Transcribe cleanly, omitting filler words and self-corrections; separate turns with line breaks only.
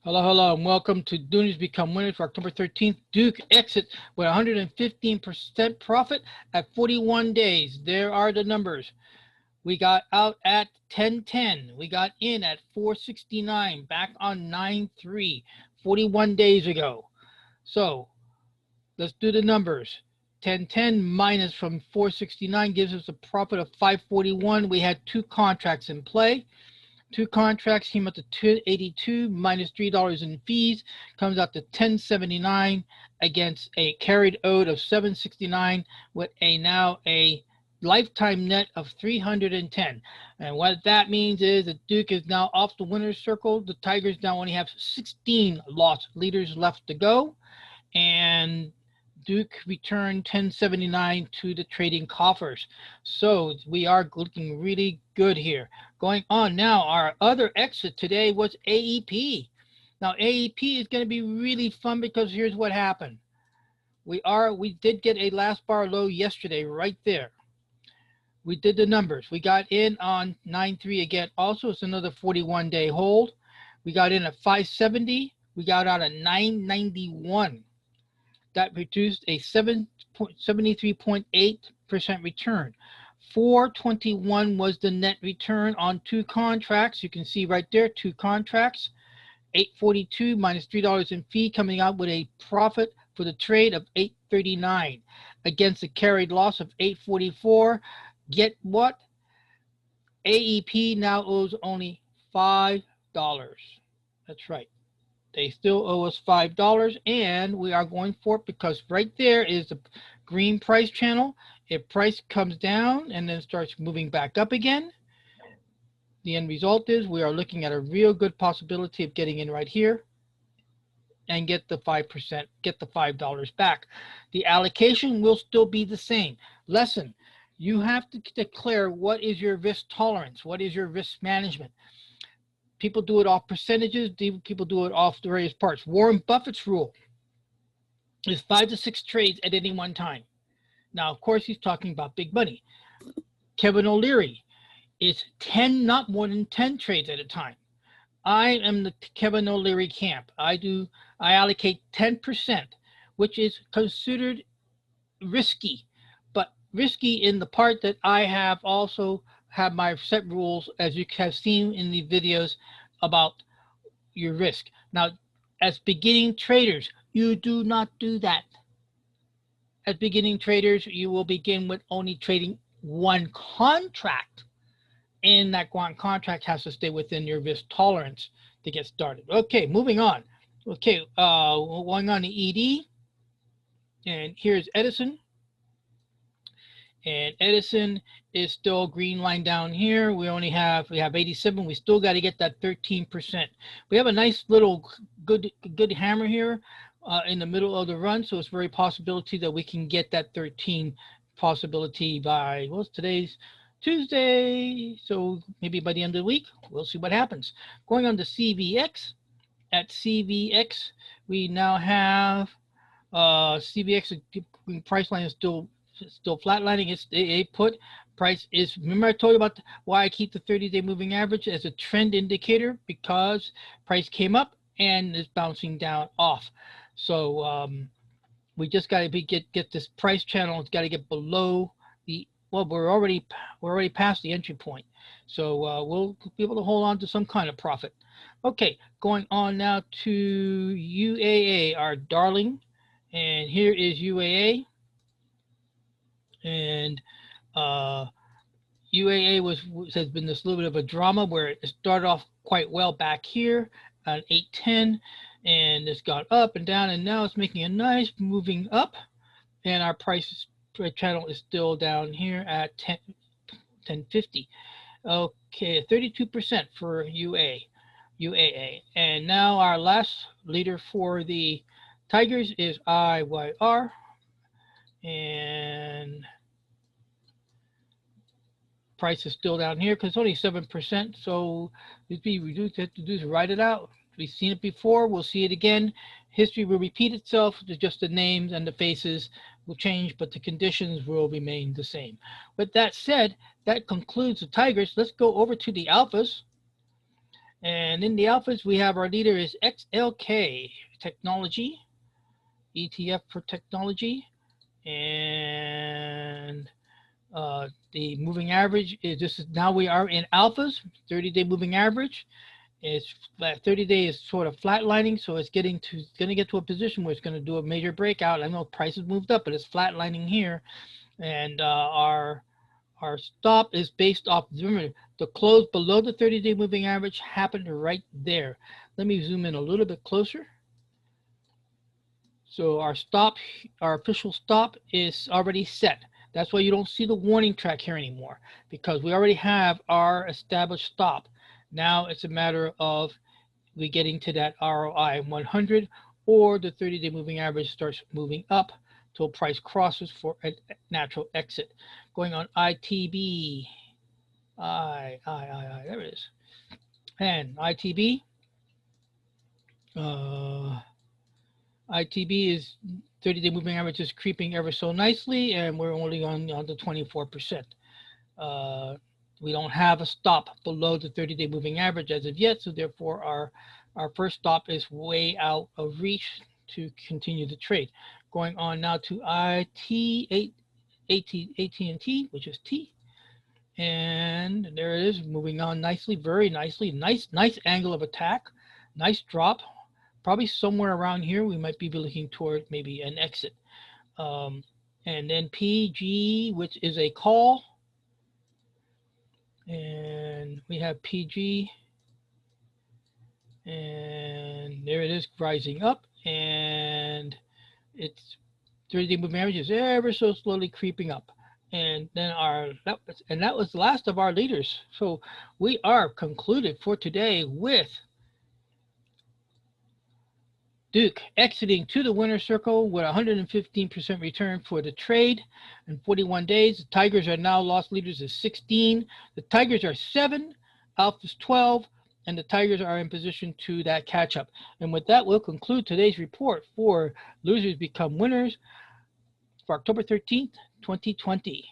Hello, hello, and welcome to Dooners Become Winners for October 13th. Duke exit with 115% profit at 41 days. There are the numbers. We got out at 10.10. We got in at 469, back on 9.3, 41 days ago. So let's do the numbers. 10.10 minus from 469 gives us a profit of 541. We had two contracts in play. Two contracts came out to $282 minus $3 in fees, comes out to $1079 against a carried owed of $769 with now a lifetime net of $310. And what that means is that Duke is now off the winner's circle. The Tigers now only have 16 loss leaders left to go, and Duke returned $1079 to the trading coffers. So we are looking really good here. Going on now, our other exit today was AEP. Now AEP is going to be really fun because here's what happened. We did get a last bar low yesterday right there. We did the numbers. We got in on 9.3 again. Also, it's another 41-day hold. We got in at 570. We got out at 991. That produced a 73.8% return. 421 was the net return on two contracts. You can see right there, two contracts. 842 minus $3 in fee, coming out with a profit for the trade of 839 against a carried loss of 844. Get what? AEP now owes only $5. That's right. They still owe us $5, and we are going for it because right there is the green price channel. If price comes down and then starts moving back up again, the end result is we are looking at a real good possibility of getting in right here and get the 5%, get the $5 back. The allocation will still be the same. Lesson, you have to declare what is your risk tolerance, what is your risk management. People do it off percentages. People do it off the various parts. Warren Buffett's rule is 5 to 6 trades at any one time. Now, of course, he's talking about big money. Kevin O'Leary is 10, not more than 10 trades at a time. I am the Kevin O'Leary camp. I allocate 10%, which is considered risky, but risky in the part that I have also have my set rules, as you have seen in the videos about your risk. Now, as beginning traders, you do not do that. As beginning traders, you will begin with only trading one contract, and that one contract has to stay within your risk tolerance to get started. Okay, moving on. Okay, going on to ED, and here's Edison. And Edison is still green line down here. We have 87. We still got to get that 13%. We have a nice little good hammer here in the middle of the run. So it's very possibility that we can get that 13 possibility by, well, today's Tuesday. So maybe by the end of the week, we'll see what happens. Going on to CVX. At CVX, we now have CVX price line is still flatlining. It's a put price is, remember I told you about why I keep the 30-day moving average as a trend indicator, because price came up and is bouncing down off. So we just got to get this price channel. It's got to get below the, well, we're already past the entry point. So we'll be able to hold on to some kind of profit. Okay, going on now to UAA, our darling, and here is UAA. And UAA has been this little bit of a drama where it started off quite well back here at 810, and it's got up and down, and now it's making a nice moving up, and our price channel is still down here at 1050. Okay, 32% for UAA. And now our last leader for the Tigers is IYR. And price is still down here because it's only 7%. So it'd be reduced. Have to do is write it out. We've seen it before. We'll see it again. History will repeat itself. Just the names and the faces will change, but the conditions will remain the same. With that said, that concludes the Tigers. Let's go over to the Alphas. And in the alphas, we have our leader is XLK Technology, ETF for technology. And the moving average is, this is, now we are in alphas, 30-day moving average. It's 30-day is sort of flatlining, so it's going to get to a position where it's going to do a major breakout. I know prices moved up, but it's flatlining here. And our stop is based off, remember, the close below the 30-day moving average happened right there. Let me zoom in a little bit closer. So our stop, our official stop is already set. That's why you don't see the warning track here anymore, because we already have our established stop. Now it's a matter of we getting to that ROI 100, or the 30-day moving average starts moving up till price crosses for a natural exit. Going on ITB, there it is. And ITB, ITB is 30-day moving average is creeping ever so nicely, and we're only on the 24%. We don't have a stop below the 30-day moving average as of yet, so therefore our first stop is way out of reach to continue the trade. Going on now to AT&T, which is T. And there it is, moving on nicely, very nicely. Nice angle of attack, nice drop. Probably somewhere around here, we might be looking toward maybe an exit. And then PG, which is a call. And we have PG. And there it is, rising up. And it's 30-day moving average is ever so slowly creeping up. And then that was the last of our leaders. So we are concluded for today with DUK exiting to the winner's circle with 115% return for the trade in 41 days. The Tigers are now loss leaders of 16. The Tigers are 7, Alpha's 12, and the Tigers are in position to that catch up. And with that, we'll conclude today's report for Losers Become Winners for October 13th, 2020.